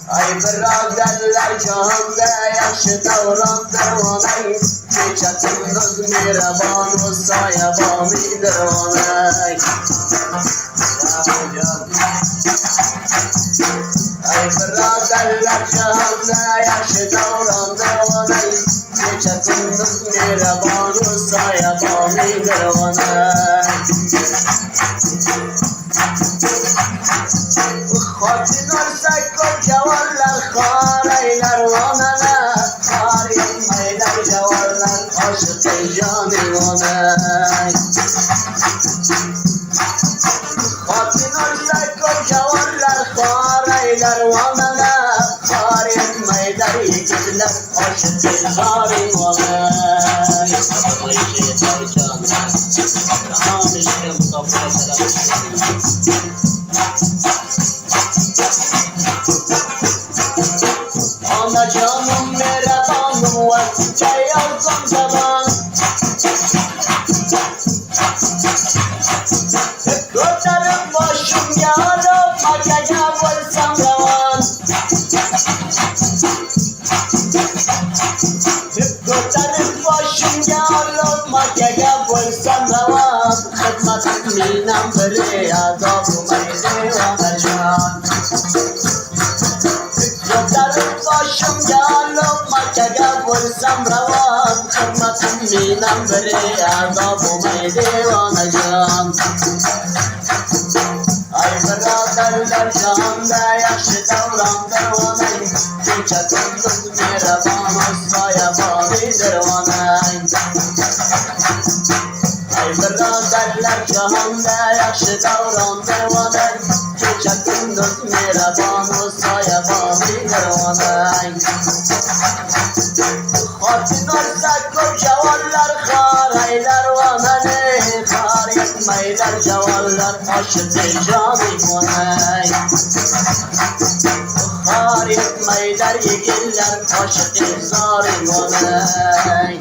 Ay biraderler cahanda yaşı davrandır onay. Çeçatınız miraban olsa yabamidir onay. Ay biraderler cahanda yaşı davrandır onay. Çeçatınız miraban olsa yabamidir onay. Hatin olsa kocavarlar karaylar onana. Kar yapmaylar cavarlar aşık canım onay. Hatin olsa kocavarlar karaylar onana. Kar yapmaylar yigitler aşık canım onay. Mustafa işe yeter canım. Tamam işte Mustafa'ya selam. Ana canım merabanım var, çay alsam zaman. Kurtarım başım yarım, makaya bulsam zaman. Kurtarım başım yarım, makaya bulsam zaman. Hıdmatım minan beri, azabım aydı anacağım. Kurtarım başım yarım, makaya bulsam ravan. Hırmatım minan beri, azabım aydı anacağım. Ay biraderler cahanda yaşı davrandır onay. Çeçatınız miraban olsa yabamidir onay. Ay biraderler cahanda yaşı davrandır onay. Çeçatınız miraban olsa yabamidir onay. Hatin olsa kocavarlar karaylar onay. Kar yapmaylar cavarlar aşık canım onay. Kar yapmaylar yigiller aşık zalim onay.